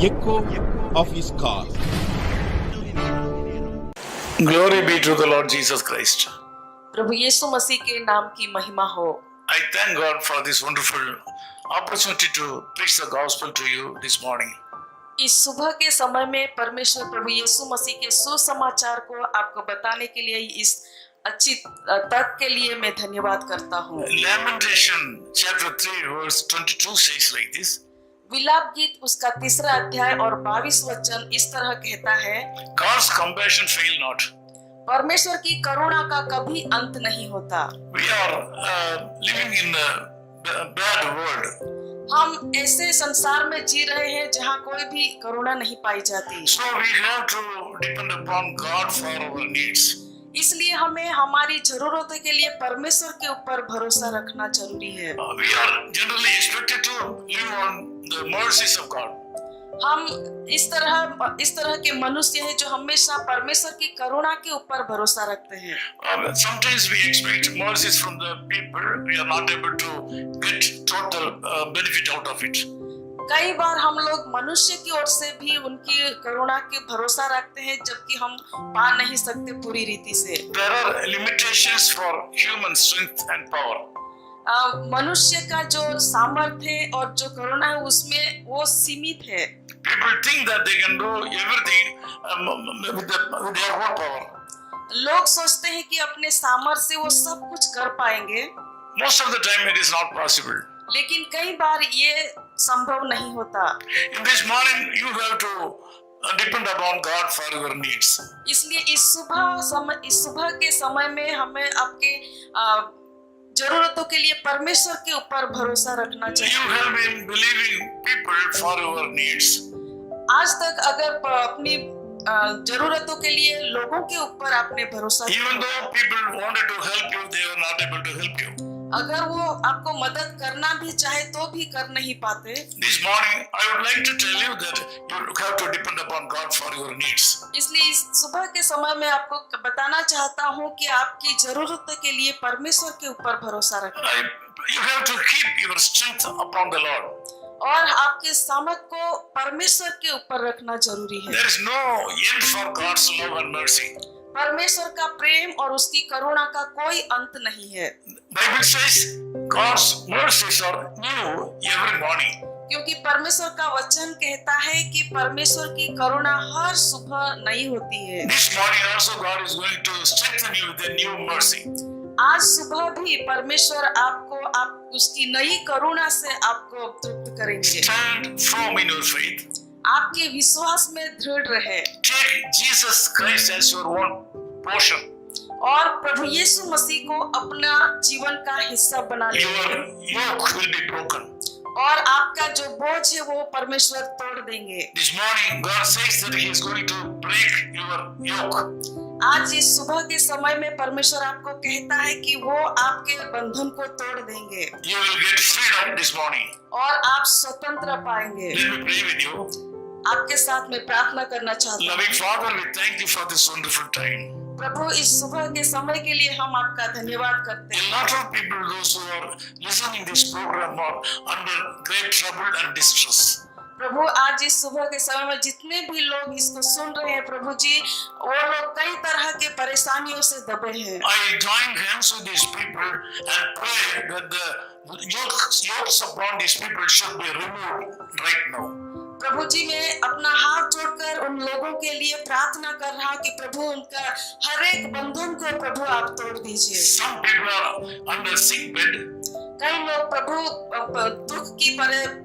echo of his call. Glory be to the Lord Jesus Christ. प्रभु यीशु मसीह के नाम की महिमा हो। I thank God for this wonderful opportunity to preach the gospel to you this morning. इस सुबह के समय में परमेश्वर प्रभु यीशु मसीह के सुसमाचार को आपको बताने के लिए इस अच्छी तक के लिए मैं धन्यवाद करता हूँ। Lamentation chapter 3 verse 22 says like this. विलाप गीत उसका 3 अध्याय और 22 वचन इस तरह कहता है, God's compassion fail not. परमेश्वर की करुणा का कभी अंत नहीं होता। We are living in a bad world. हम ऐसे संसार में जी रहे हैं जहाँ कोई भी करुणा नहीं पाई जाती। So we have to depend upon God for our needs. इसलिए हमें हमारी जरूरतों के लिए परमेश्वर के ऊपर भरोसा रखना जरूरी है। We are generally expected to live on the mercies of God. हम इस तरह के मनुष्य हैं जो हमेशा परमेश्वर की करुणा के ऊपर भरोसा रखते हैं। Sometimes we expect mercies from the people. We are not able to get total benefit out of it. कई बार हम लोग मनुष्य की ओर से भी उनकी करुणा के भरोसा रखते हैं, जबकि हम पा नहीं सकते पूरी रीति से। There are limitations for human strength and power. मनुष्य का जो सामर्थ्य और जो करुणा है उसमें वो सीमित है। People think that they can do everything with their own power. लोग सोचते हैं कि अपने सामर्थ्य से वो सब कुछ कर पाएंगे। Most of the time it is not possible. लेकिन कई बार ये संभव नहीं होता। In this morning you have to depend upon God for your needs. इसलिए इस सुबह के समय में हमें आपके जरूरतों के लिए परमेश्वर के ऊपर भरोसा रखना चाहिए। You have been believing people for your needs. आज तक अगर अपनी जरूरतों के लिए लोगों के ऊपर आपने भरोसा किया, Even though people wanted to help you, they were not able to help you. अगर वो आपको मदद करना भी चाहे तो भी कर नहीं पाते। This morning, I would like to tell you that you have to depend upon God for your needs. इसलिए इस सुबह के समय में आपको बताना चाहता हूँ कि आपकी जरूरतों के लिए परमेश्वर के ऊपर भरोसा रखें। You have to keep your strength upon the Lord. और आपके सामर्थ को परमेश्वर के ऊपर रखना जरूरी है। There is no end for God's love and mercy. परमेश्वर का प्रेम और उसकी करुणा का कोई अंत नहीं है। Bible says God's mercies are new every morning. क्योंकि परमेश्वर का वचन कहता है कि परमेश्वर की करुणा हर सुबह नई होती है। This morning also God is going to strengthen you with a new mercy. आज सुबह भी परमेश्वर आप उसकी नई करुणा से आपको तृप्त करेंगे। Stand firm in your faith. आपके विश्वास में दृढ़ रहे। Take Jesus Christ as your own portion. और प्रभु यीशु मसीह को अपना जीवन का हिस्सा बना लीजिए। Your yoke will be broken. और आपका जो बोझ है वो परमेश्वर तोड़ देंगे। This morning God says that He is going to break your yoke. आज इस सुबह के समय में परमेश्वर आपको कहता है कि वो आपके बंधन को तोड़ देंगे। You will get freedom this morning. और आप स्वतंत्र पाएंगे। Let me pray with you. आपके साथ में प्रार्थना करना चाहता हूँ। Loving Father, we thank you for this wonderful time. प्रभु इस सुबह के समय के लिए हम आपका धन्यवाद करते A हैं। lot of people, those who are listening this program, are under great trouble and distress. प्रभु आज इस सुबह के समय में जितने भी लोग इसको सुन रहे हैं प्रभु जी, वो लोग कई तरह के परेशानियों से दबे हैं। I join hands with these people and pray that the yokes upon these people should be removed right now. प्रभु जी मैं अपना हाथ जोड़कर उन लोगों के लिए प्रार्थना कर रहा कि प्रभु उनका हर एक बंधन को प्रभु आप तोड़ दीजिए। Some people are under sick bed. कई लोग प्रभु दुख की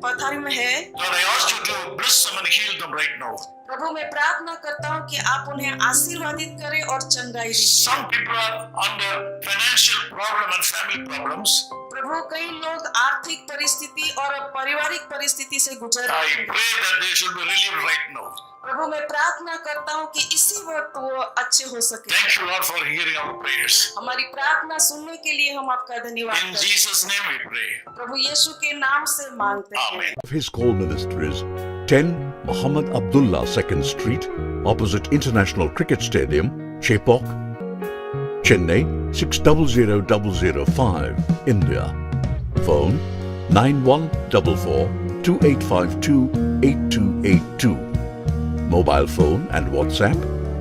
पथारी में है। Lord, I ask you to bless them and heal them right now. प्रभु मैं प्रार्थना करता हूँ कि आप उन्हें आशीर्वादित करें और चंगाई दीजिए। Some people are under financial problem and family problems. प्रभु कई लोग आर्थिक परिस्थिति और पारिवारिक परिस्थिति से गुजर रहे I हैं। pray that they should be relieved right now. प्रभु मैं प्रार्थना करता हूँ कि इसी वक्त वो अच्छे हो सके। Thank you, Lord, for hearing our prayers. हमारी प्रार्थना सुनने के लिए हम आपका धन्यवाद In करते हैं। Jesus' name we pray. प्रभु यीशु के नाम से मांगते हैं। Amen. His call ministry is 10 Muhammad Abdullah 2nd Street, opposite International Cricket Stadium, Chepauk, Chennai 600005, India. Phone 9144 2852-8282. Mobile phone and WhatsApp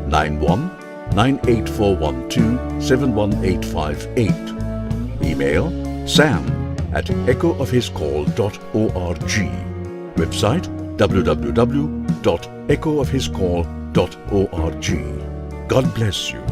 91-98412-71858. Email sam@echoofhiscall.org. Website www.echoofhiscall.org. God bless you.